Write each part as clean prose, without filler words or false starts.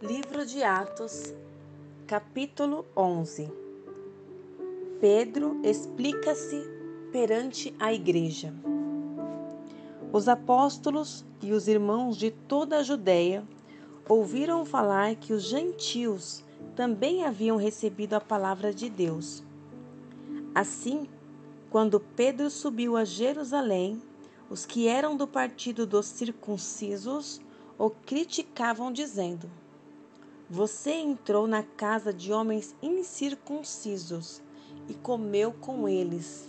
Livro de Atos, capítulo 11. Pedro explica-se perante a igreja. Os apóstolos e os irmãos de toda a Judéia ouviram falar que os gentios também haviam recebido a palavra de Deus. Assim, quando Pedro subiu a Jerusalém, os que eram do partido dos circuncisos o criticavam, dizendo: Você entrou na casa de homens incircuncisos e comeu com eles.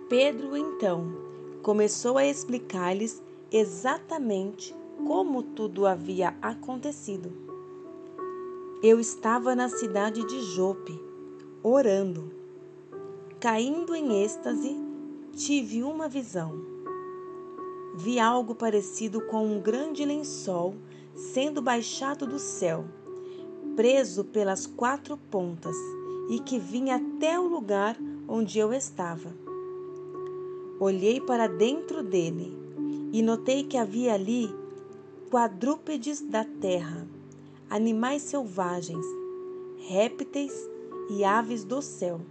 Pedro, então, começou a explicar-lhes exatamente como tudo havia acontecido. Eu estava na cidade de Jope, orando. Caindo em êxtase, tive uma visão. Vi algo parecido com um grande lençol sendo baixado do céu, preso pelas 4 pontas, e que vinha até o lugar onde eu estava. Olhei para dentro dele e notei que havia ali quadrúpedes da terra, animais selvagens, répteis e aves do céu.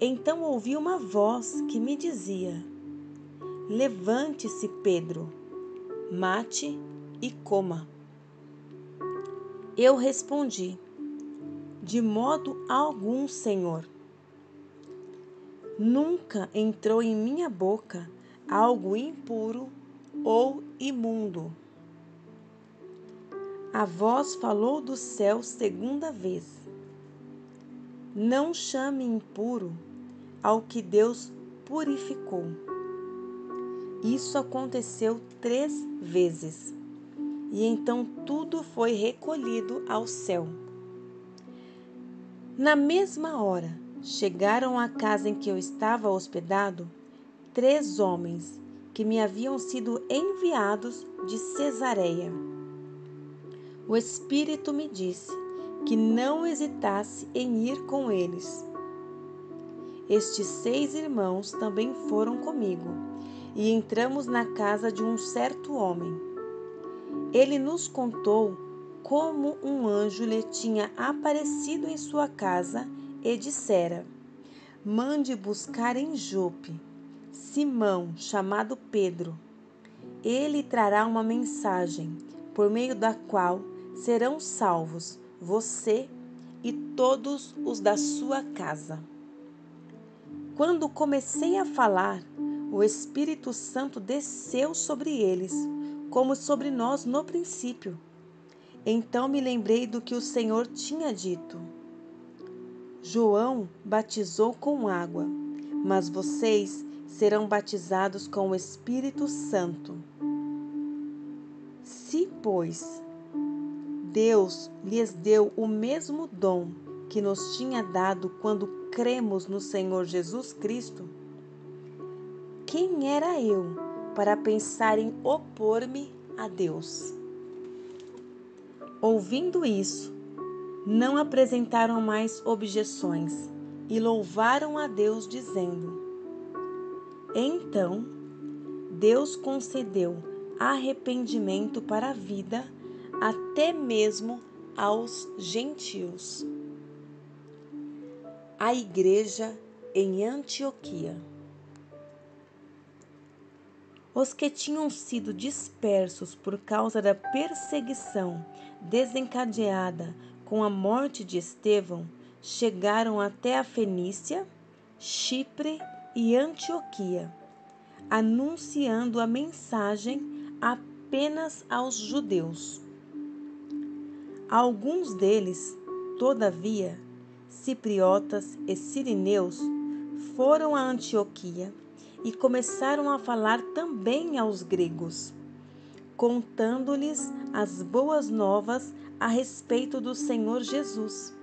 Então ouvi uma voz que me dizia: Levante-se, Pedro, mate e coma. Eu respondi: De modo algum, Senhor. Nunca entrou em minha boca algo impuro ou imundo. A voz falou do céu segunda vez: Não chame impuro ao que Deus purificou. Isso aconteceu 3 vezes, e então tudo foi recolhido ao céu. Na mesma hora, chegaram à casa em que eu estava hospedado 3 homens que me haviam sido enviados de Cesareia. O Espírito me disse que não hesitasse em ir com eles. Estes 6 irmãos também foram comigo, e entramos na casa de um certo homem. Ele nos contou como um anjo lhe tinha aparecido em sua casa e dissera: Mande buscar em Jope Simão, chamado Pedro. Ele trará uma mensagem, por meio da qual serão salvos você e todos os da sua casa. Quando comecei a falar, o Espírito Santo desceu sobre eles, como sobre nós no princípio. Então me lembrei do que o Senhor tinha dito: João batizou com água, mas vocês serão batizados com o Espírito Santo. Se, pois, Deus lhes deu o mesmo dom que nos tinha dado quando cremos no Senhor Jesus Cristo, quem era eu para pensar em opor-me a Deus? Ouvindo isso, não apresentaram mais objeções e louvaram a Deus, dizendo: Então, Deus concedeu arrependimento para a vida até mesmo aos gentios. A igreja em Antioquia. Os que tinham sido dispersos por causa da perseguição desencadeada com a morte de Estevão chegaram até a Fenícia, Chipre e Antioquia, anunciando a mensagem apenas aos judeus. Alguns deles, todavia, cipriotas e sirineus, foram a Antioquia e começaram a falar também aos gregos, contando-lhes as boas novas a respeito do Senhor Jesus.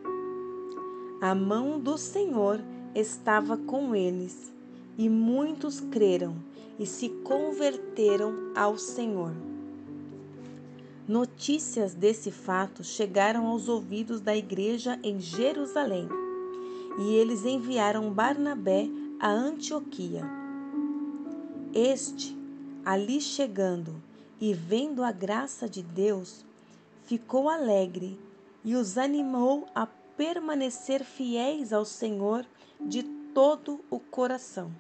A mão do Senhor estava com eles, e muitos creram e se converteram ao Senhor. Notícias desse fato chegaram aos ouvidos da igreja em Jerusalém, e eles enviaram Barnabé a Antioquia. Este, ali chegando e vendo a graça de Deus, ficou alegre e os animou a permanecer fiéis ao Senhor de todo o coração.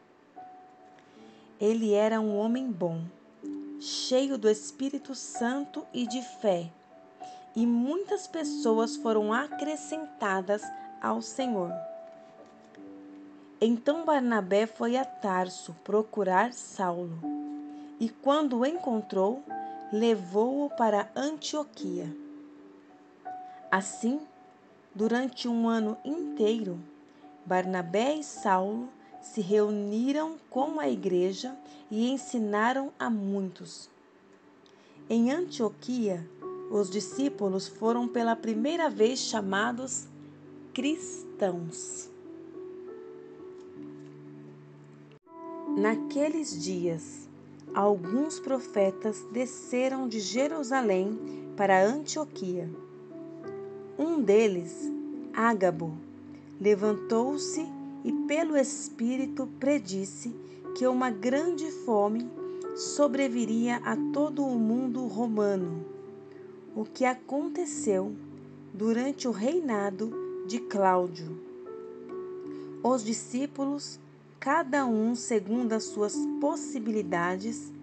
Ele era um homem bom, cheio do Espírito Santo e de fé, e muitas pessoas foram acrescentadas ao Senhor. Então Barnabé foi a Tarso procurar Saulo, e quando o encontrou, levou-o para Antioquia. Assim, durante um ano inteiro, Barnabé e Saulo se reuniram com a igreja e ensinaram a muitos. Em Antioquia, os discípulos foram pela primeira vez chamados cristãos. Naqueles dias, alguns profetas desceram de Jerusalém para Antioquia. Um deles, Ágabo, levantou-se e pelo Espírito predisse que uma grande fome sobreviria a todo o mundo romano, o que aconteceu durante o reinado de Cláudio. Os discípulos, cada um segundo as suas possibilidades,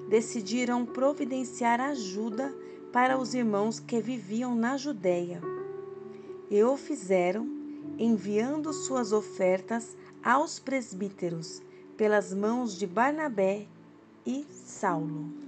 decidiram providenciar ajuda para os irmãos que viviam na Judéia. E o fizeram, enviando suas ofertas aos presbíteros, pelas mãos de Barnabé e Saulo.